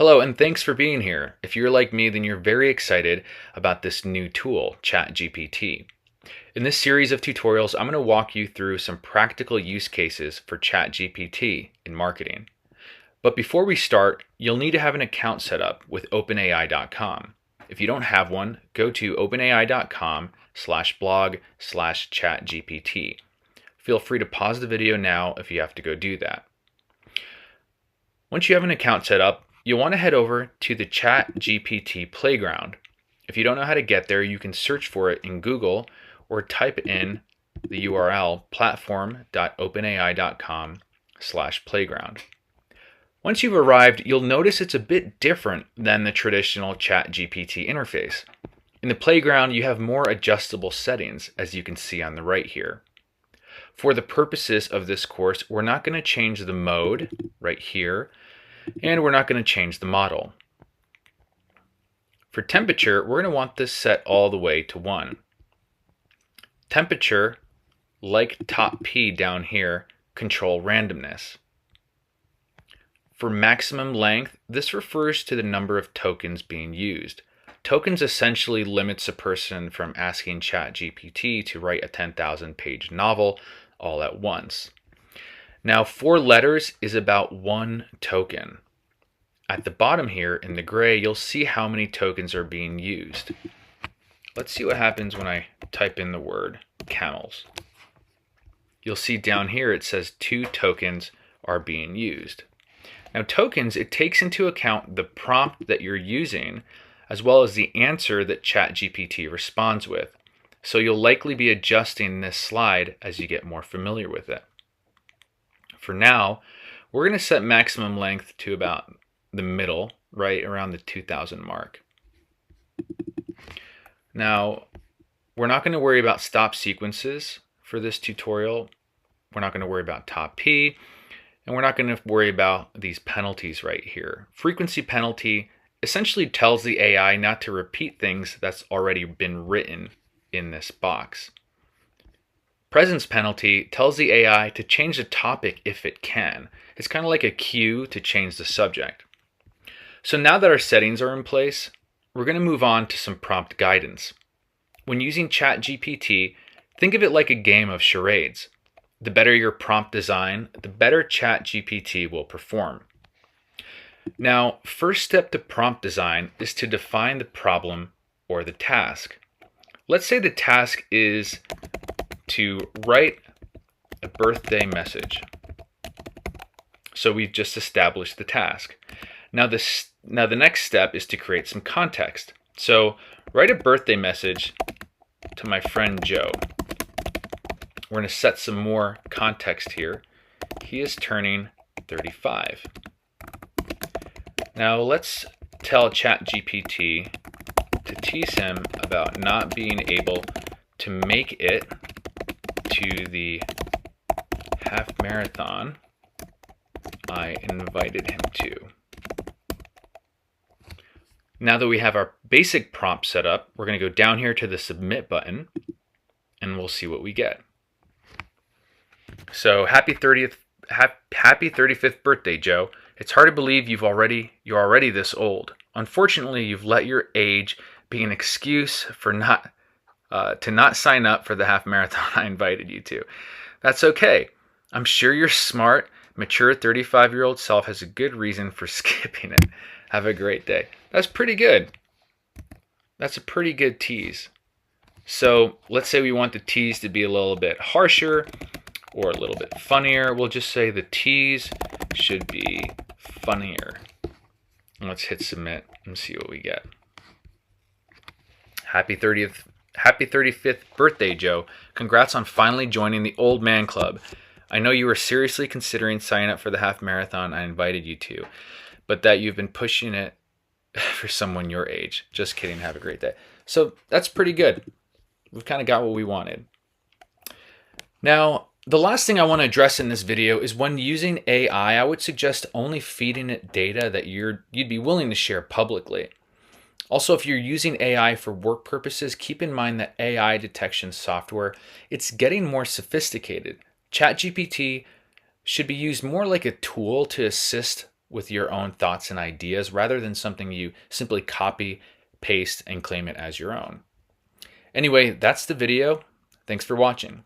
Hello, and thanks for being here. If you're like me, then you're very excited about this new tool, ChatGPT. In this series of tutorials, I'm going to walk you through some practical use cases for ChatGPT in marketing. But before we start, you'll need to have an account set up with OpenAI.com. If you don't have one, go to openai.com/blog/ChatGPT. Feel free to pause the video now if you have to go do that. Once you have an account set up, you'll want to head over to the ChatGPT playground. If you don't know how to get there, you can search for it in Google or type in the URL platform.openai.com/playground. Once you've arrived, you'll notice it's a bit different than the traditional ChatGPT interface. In the playground, you have more adjustable settings, as you can see on the right here. For the purposes of this course, we're not going to change the mode right here, and we're not going to change the model. For temperature, we're going to want this set all the way to 1. Temperature, like top P down here, control randomness. For maximum length, this refers to the number of tokens being used. Tokens essentially limits a person from asking ChatGPT to write a 10,000 page novel all at once. Now, 4 letters is about 1 token. At the bottom here in the gray, you'll see how many tokens are being used. Let's see what happens when I type in the word camels. You'll see down here it says 2 tokens are being used. Now, tokens, it takes into account the prompt that you're using as well as the answer that ChatGPT responds with. So you'll likely be adjusting this slide as you get more familiar with it. For now, we're going to set maximum length to about the middle, right around the 2000 mark. Now, we're not going to worry about stop sequences for this tutorial. We're not going to worry about top P, and we're not going to worry about these penalties right here. Frequency penalty essentially tells the AI not to repeat things that's already been written in this box. Presence penalty tells the AI to change the topic if it can. It's kind of like a cue to change the subject. So now that our settings are in place, we're going to move on to some prompt guidance. When using ChatGPT, think of it like a game of charades. The better your prompt design, the better ChatGPT will perform. Now, first step to prompt design is to define the problem or the task. Let's say the task is to write a birthday message. So we've just established the task. Now the next step is to create some context. So write a birthday message to my friend Joe. We're going to set some more context here. He is turning 35. Now let's tell ChatGPT to tease him about not being able to make it to the half marathon I invited him to. Now that we have our basic prompt set up, we're going to go down here to the submit button and we'll see what we get. So happy 35th birthday, Joe. It's hard to believe you're already this old. Unfortunately, you've let your age be an excuse for not sign up for the half marathon I invited you to. That's okay. I'm sure your smart, mature 35-year-old self has a good reason for skipping it. Have a great day. That's pretty good. That's a pretty good tease. So let's say we want the tease to be a little bit harsher or a little bit funnier. We'll just say the tease should be funnier. And let's hit submit and see what we get. Happy 35th birthday, Joe. Congrats on finally joining the old man club. I know you were seriously considering signing up for the half marathon I invited you to, but that you've been pushing it for someone your age. Just kidding. Have a great day. So that's pretty good. We've kind of got what we wanted. Now, the last thing I want to address in this video is when using AI, I would suggest only feeding it data that you'd be willing to share publicly. Also, if you're using AI for work purposes, keep in mind that AI detection software, it's getting more sophisticated. ChatGPT should be used more like a tool to assist with your own thoughts and ideas rather than something you simply copy, paste, and claim it as your own. Anyway, that's the video. Thanks for watching.